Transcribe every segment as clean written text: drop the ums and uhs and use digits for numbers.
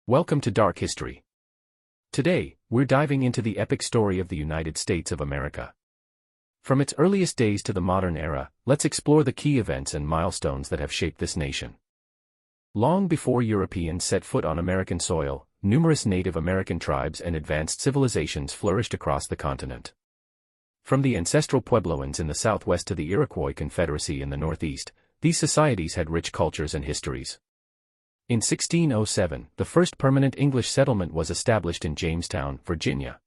Welcome to Dark History. Today, we're diving into the epic story of the United States of America. From its earliest days to the modern era, let's explore the key events and milestones that have shaped this nation. Long before Europeans set foot on American soil, numerous Native American tribes and advanced civilizations flourished across the continent. From the ancestral Puebloans in the southwest to the Iroquois Confederacy in the northeast, these societies had rich cultures and histories. In 1607, the first permanent English settlement was established in Jamestown, Virginia.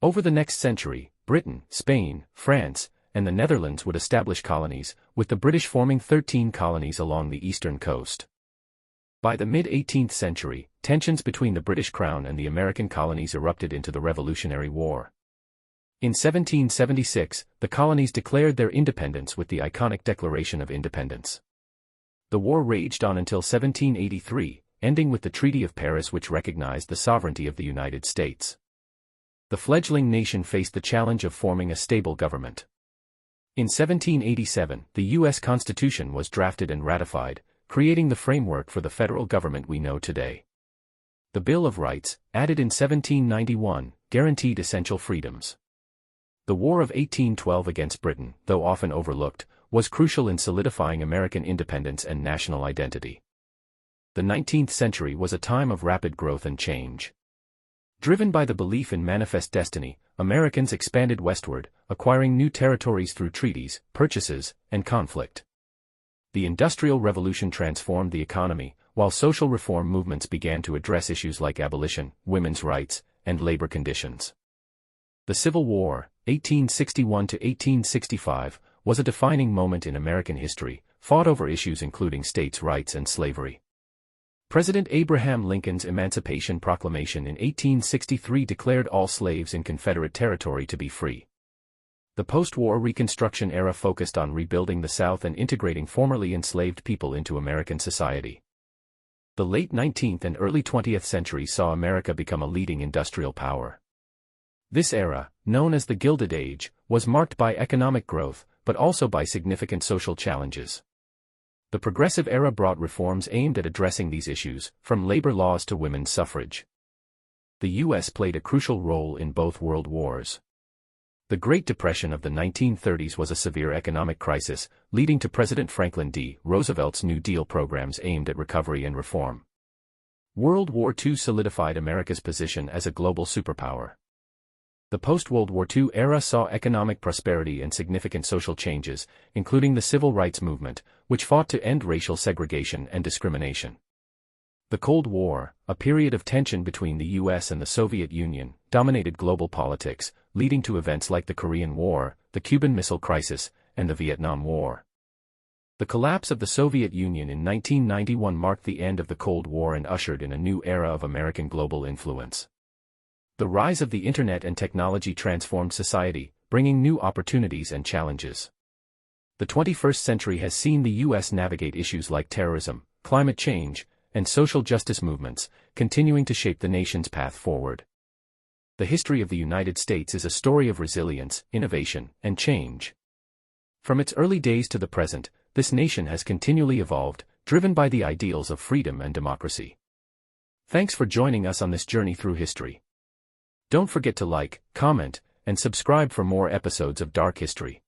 Over the next century, Britain, Spain, France, and the Netherlands would establish colonies, with the British forming 13 colonies along the eastern coast. By the mid-18th century, tensions between the British Crown and the American colonies erupted into the Revolutionary War. In 1776, the colonies declared their independence with the iconic Declaration of Independence. The war raged on until 1783, ending with the Treaty of Paris, which recognized the sovereignty of the United States. The fledgling nation faced the challenge of forming a stable government. In 1787, the U.S. Constitution was drafted and ratified, creating the framework for the federal government we know today. The Bill of Rights, added in 1791, guaranteed essential freedoms. The War of 1812 against Britain, though often overlooked, was crucial in solidifying American independence and national identity. The 19th century was a time of rapid growth and change. Driven by the belief in manifest destiny, Americans expanded westward, acquiring new territories through treaties, purchases, and conflict. The Industrial Revolution transformed the economy, while social reform movements began to address issues like abolition, women's rights, and labor conditions. The Civil War, 1861 to 1865, was a defining moment in American history, fought over issues including states' rights and slavery. President Abraham Lincoln's Emancipation Proclamation in 1863 declared all slaves in Confederate territory to be free. The post-war Reconstruction era focused on rebuilding the South and integrating formerly enslaved people into American society. The late 19th and early 20th centuries saw America become a leading industrial power. This era, known as the Gilded Age, was marked by economic growth, but also by significant social challenges. The Progressive Era brought reforms aimed at addressing these issues, from labor laws to women's suffrage. The U.S. played a crucial role in both world wars. The Great Depression of the 1930s was a severe economic crisis, leading to President Franklin D. Roosevelt's New Deal programs aimed at recovery and reform. World War II solidified America's position as a global superpower. The post-World War II era saw economic prosperity and significant social changes, including the Civil Rights Movement, which fought to end racial segregation and discrimination. The Cold War, a period of tension between the U.S. and the Soviet Union, dominated global politics, leading to events like the Korean War, the Cuban Missile Crisis, and the Vietnam War. The collapse of the Soviet Union in 1991 marked the end of the Cold War and ushered in a new era of American global influence. The rise of the Internet and technology transformed society, bringing new opportunities and challenges. The 21st century has seen the U.S. navigate issues like terrorism, climate change, and social justice movements, continuing to shape the nation's path forward. The history of the United States is a story of resilience, innovation, and change. From its early days to the present, this nation has continually evolved, driven by the ideals of freedom and democracy. Thanks for joining us on this journey through history. Don't forget to like, comment, and subscribe for more episodes of Dark History.